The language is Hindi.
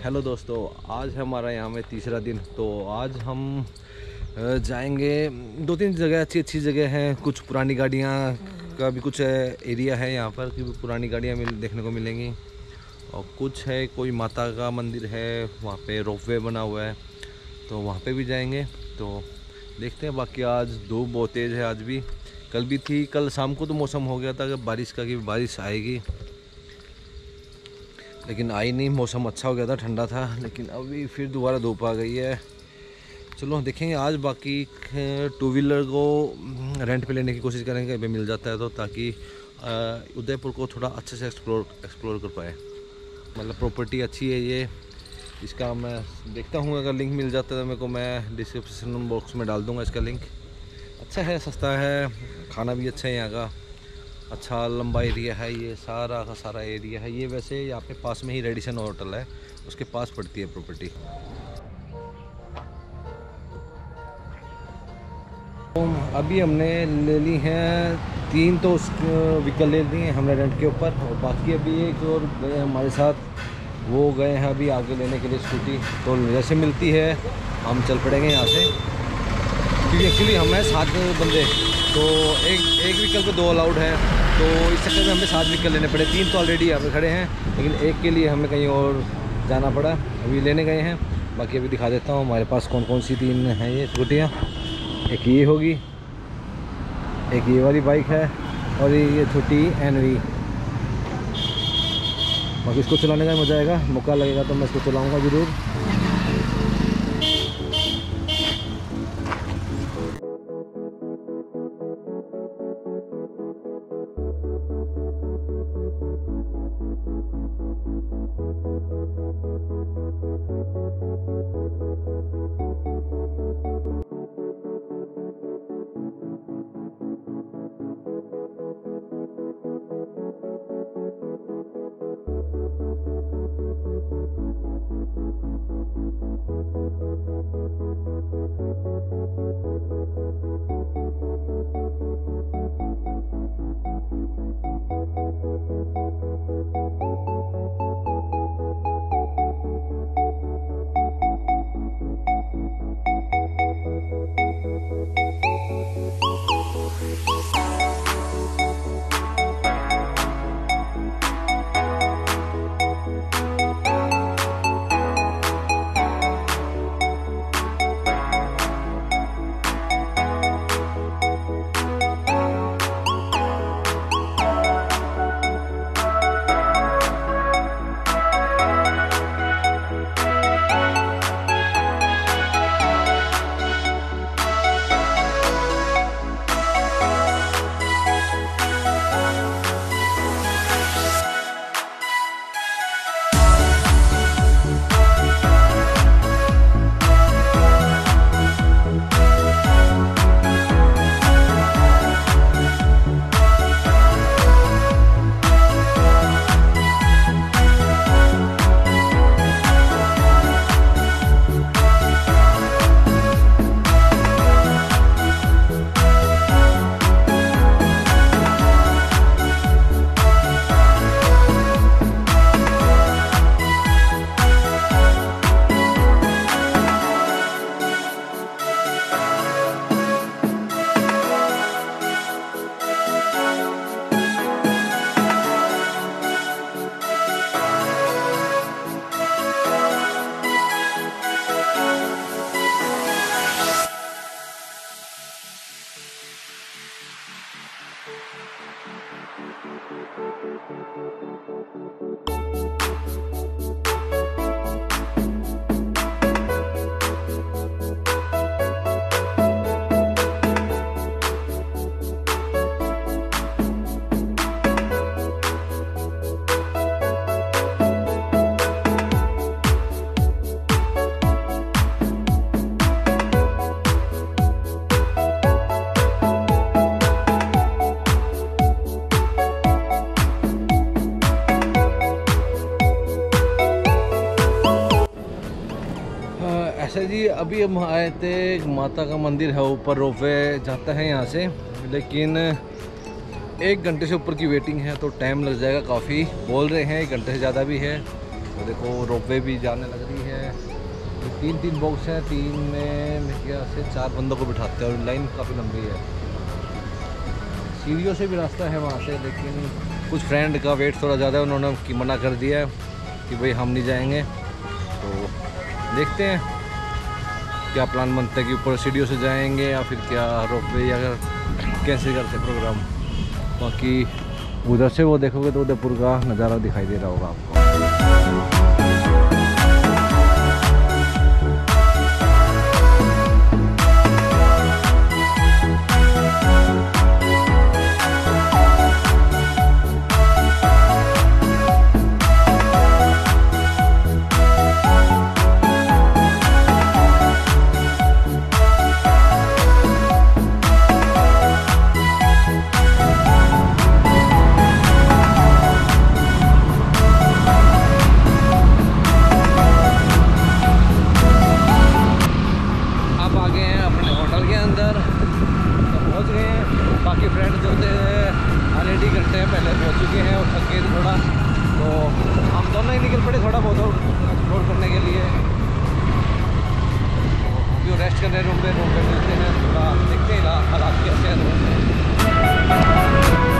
हेलो दोस्तों, आज हमारा यहाँ में तीसरा दिन। तो आज हम जाएंगे 2-3 जगह, अच्छी जगह हैं। कुछ पुरानी गाड़ियाँ का भी कुछ एरिया है यहाँ पर कि पुरानी गाड़ियाँ देखने को मिलेंगी। और कुछ है, कोई माता का मंदिर है, वहाँ पे रोपवे बना हुआ है, तो वहाँ पे भी जाएंगे। तो देखते हैं। बाकी आज धूप बहुत तेज़ है, आज भी, कल भी थी। कल शाम को तो मौसम हो गया था कि बारिश का, कि बारिश आएगी, लेकिन आई नहीं। मौसम अच्छा हो गया था, ठंडा था, लेकिन अभी फिर दोबारा धूप आ गई है। चलो देखेंगे आज। बाकी 2 व्हीलर को रेंट पे लेने की कोशिश करेंगे, अभी मिल जाता है तो, ताकि उदयपुर को थोड़ा अच्छे से एक्सप्लोर कर पाए। मतलब प्रॉपर्टी अच्छी है ये, इसका मैं देखता हूँ, अगर लिंक मिल जाता है तो मेरे को, मैं डिस्क्रिप्शन बॉक्स में डाल दूँगा इसका लिंक। अच्छा है, सस्ता है, खाना भी अच्छा है यहाँ का, अच्छा लंबा एरिया है, ये सारा का सारा एरिया है ये। वैसे यहाँ पे पास में ही रेडिसन होटल है, उसके पास पड़ती है प्रॉपर्टी। तो अभी हमने ले ली हैं 3 तो व्हीकल ले ली हैं हमने रेंट के ऊपर, और बाकी अभी एक और गए हमारे साथ, वो गए हैं अभी आगे लेने के लिए स्कूटी। तो जैसे मिलती है हम चल पड़ेंगे यहाँ से, क्योंकि एक्चुअली हम हैं 7 बंदे, तो एक व्हीकल पे 2 अलाउड है। तो इस चक्कर में हमें 7 व्हीकल लेने पड़े। 3 तो ऑलरेडी यहाँ पे खड़े हैं, लेकिन एक के लिए हमें कहीं और जाना पड़ा, अभी लेने गए हैं। बाकी अभी दिखा देता हूँ हमारे पास कौन कौन सी 3 हैं ये स्कूटियाँ। एक ये होगी, एक ये वाली बाइक है, और ये छोटी NV। बाकी इसको चलाने का मज़ा आएगा, मौका लगेगा तो मैं इसको चलाऊँगा ज़रूर। ऐसे जी अभी हम आए थे, माता का मंदिर है ऊपर, रोपवे जाता है यहाँ से, लेकिन 1 घंटे से ऊपर की वेटिंग है तो टाइम लग जाएगा काफ़ी। बोल रहे हैं 1 घंटे से ज़्यादा भी है, तो देखो रोपवे भी जाने लग रही है। तो 3 बॉक्स हैं, 3 में मेरे ख्याल से 4 बंदों को बिठाते हैं और लाइन काफ़ी लंबी है। सीढ़ियों से भी रास्ता है वहाँ से, लेकिन कुछ फ्रेंड का वेट थोड़ा ज़्यादा है, उन्होंने मना कर दिया है कि भाई हम नहीं जाएंगे। तो देखते हैं क्या प्लान बनता है कि ऊपर सीढ़ियों से जाएंगे या फिर क्या रोपवे, या कैंसिल करते प्रोग्राम। बाकी उधर से वो देखोगे तो उदयपुर का नज़ारा दिखाई दे रहा होगा आपको। बाकी फ्रेंड जो थे ऑलरेडी घंटे पहले पहुंच चुके हैं और थके थे थोड़ा, तो हम दोनों ही निकल पड़े थोड़ा बहुत एक्सप्लोर करने के लिए। तो रेस्ट करने रूम पे मिलते हैं, थोड़ा देखते हैं हालात कैसे हैं रूम में।